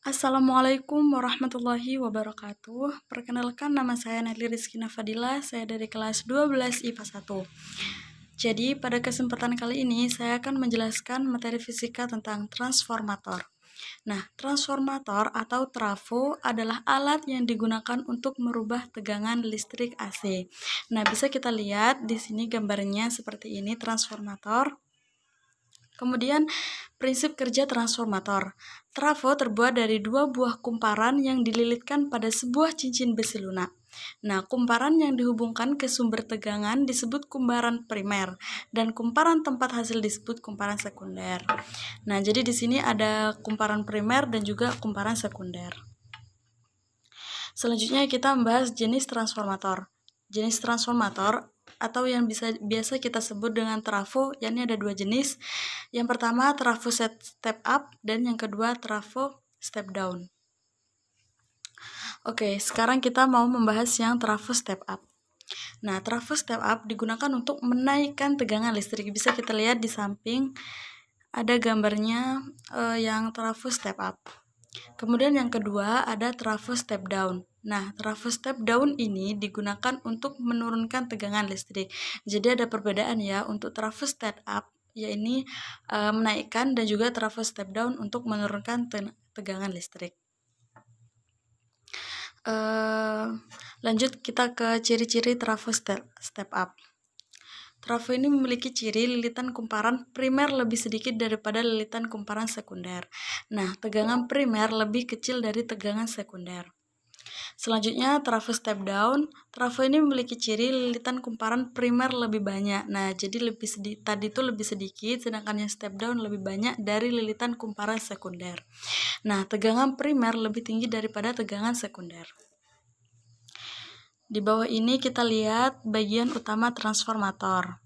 Assalamualaikum warahmatullahi wabarakatuh. Perkenalkan, nama saya Netli Rizkina Fadila, saya dari kelas 12 IPA 1. Jadi pada kesempatan kali ini saya akan menjelaskan materi fisika tentang transformator. Nah, transformator atau trafo adalah alat yang digunakan untuk merubah tegangan listrik AC. Nah, bisa kita lihat di sini gambarnya seperti ini transformator. Kemudian prinsip kerja transformator. Trafo terbuat dari dua buah kumparan yang dililitkan pada sebuah cincin besi lunak. Nah, kumparan yang dihubungkan ke sumber tegangan disebut kumparan primer dan kumparan tempat hasil disebut kumparan sekunder. Nah, jadi di sini ada kumparan primer dan juga kumparan sekunder. Selanjutnya kita membahas jenis transformator. Jenis transformator atau yang biasa kita sebut dengan trafo, yakni ada dua jenis. Yang pertama trafo step up dan yang kedua trafo step down. Oke, sekarang kita mau membahas yang trafo step up. Nah, trafo step up digunakan untuk menaikkan tegangan listrik. Bisa kita lihat di samping ada gambarnya yang trafo step up. Kemudian yang kedua ada trafo step down. Nah, trafo step down ini digunakan untuk menurunkan tegangan listrik. Jadi ada perbedaan ya, untuk trafo step up yakni menaikkan, dan juga trafo step down untuk menurunkan tegangan listrik. Lanjut kita ke ciri-ciri trafo step up. Trafo ini memiliki ciri lilitan kumparan primer lebih sedikit daripada lilitan kumparan sekunder. Nah, tegangan primer lebih kecil dari tegangan sekunder. Selanjutnya, trafo step down. Trafo ini memiliki ciri lilitan kumparan primer lebih banyak. Nah, jadi tadi itu lebih sedikit, sedangkan yang step down lebih banyak dari lilitan kumparan sekunder. Nah, tegangan primer lebih tinggi daripada tegangan sekunder. Di bawah ini kita lihat bagian utama transformator.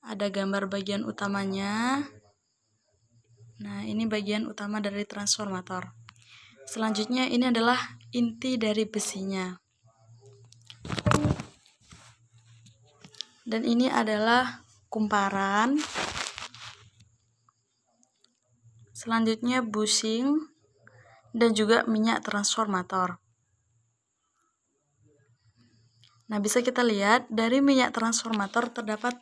Ada gambar bagian utamanya. Nah, ini bagian utama dari transformator. Selanjutnya ini adalah inti dari besinya. Dan ini adalah kumparan. Selanjutnya bushing dan juga minyak transformator. Nah, bisa kita lihat dari minyak transformator terdapat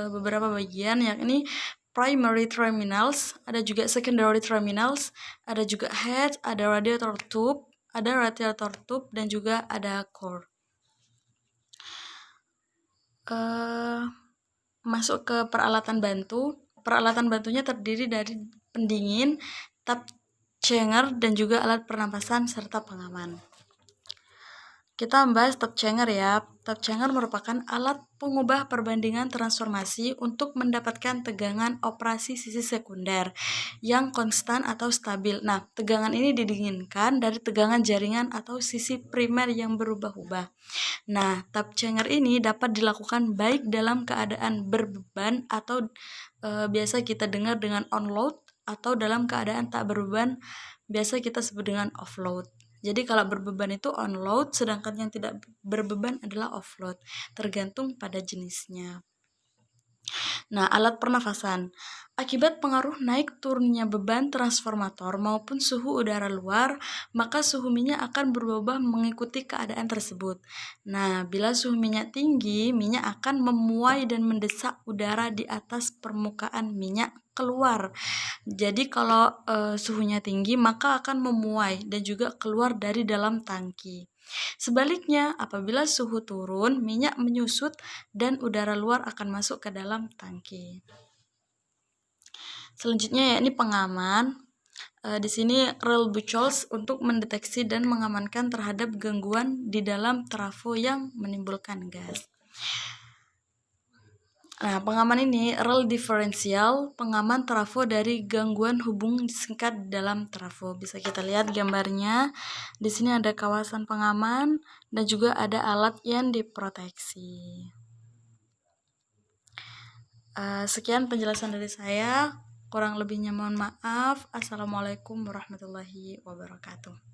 beberapa bagian, yakni primary terminals, ada juga secondary terminals, ada juga head, ada radiator tube, dan juga ada core. Masuk ke peralatan bantu. Peralatan bantunya terdiri dari pendingin, tap changer, dan juga alat pernapasan serta pengaman. Kita membahas tap changer ya. Tap changer merupakan alat pengubah perbandingan transformasi untuk mendapatkan tegangan operasi sisi sekunder yang konstan atau stabil. Nah, tegangan ini didinginkan dari tegangan jaringan atau sisi primer yang berubah-ubah. Nah, tap changer ini dapat dilakukan baik dalam keadaan berbeban atau biasa kita dengar dengan on load, atau dalam keadaan tak berbeban, biasa kita sebut dengan off load. Jadi kalau berbeban itu on load, sedangkan yang tidak berbeban adalah off load, tergantung pada jenisnya. Nah, alat pernafasan. Akibat pengaruh naik turunnya beban transformator maupun suhu udara luar, maka suhu minyak akan berubah mengikuti keadaan tersebut. Nah, bila suhu minyak tinggi, minyak akan memuai dan mendesak udara di atas permukaan minyak keluar. Jadi kalau suhunya tinggi, maka akan memuai dan juga keluar dari dalam tangki. Sebaliknya, apabila suhu turun, minyak menyusut dan udara luar akan masuk ke dalam tangki. Selanjutnya yakni pengaman. Di sini rel Buchholz untuk mendeteksi dan mengamankan terhadap gangguan di dalam trafo yang menimbulkan gas. Nah, pengaman ini rel diferensial, pengaman trafo dari gangguan hubung singkat dalam trafo. Bisa kita lihat gambarnya. Di sini ada kawasan pengaman dan juga ada alat yang diproteksi. Sekian penjelasan dari saya. Kurang lebihnya mohon maaf. Assalamualaikum warahmatullahi wabarakatuh.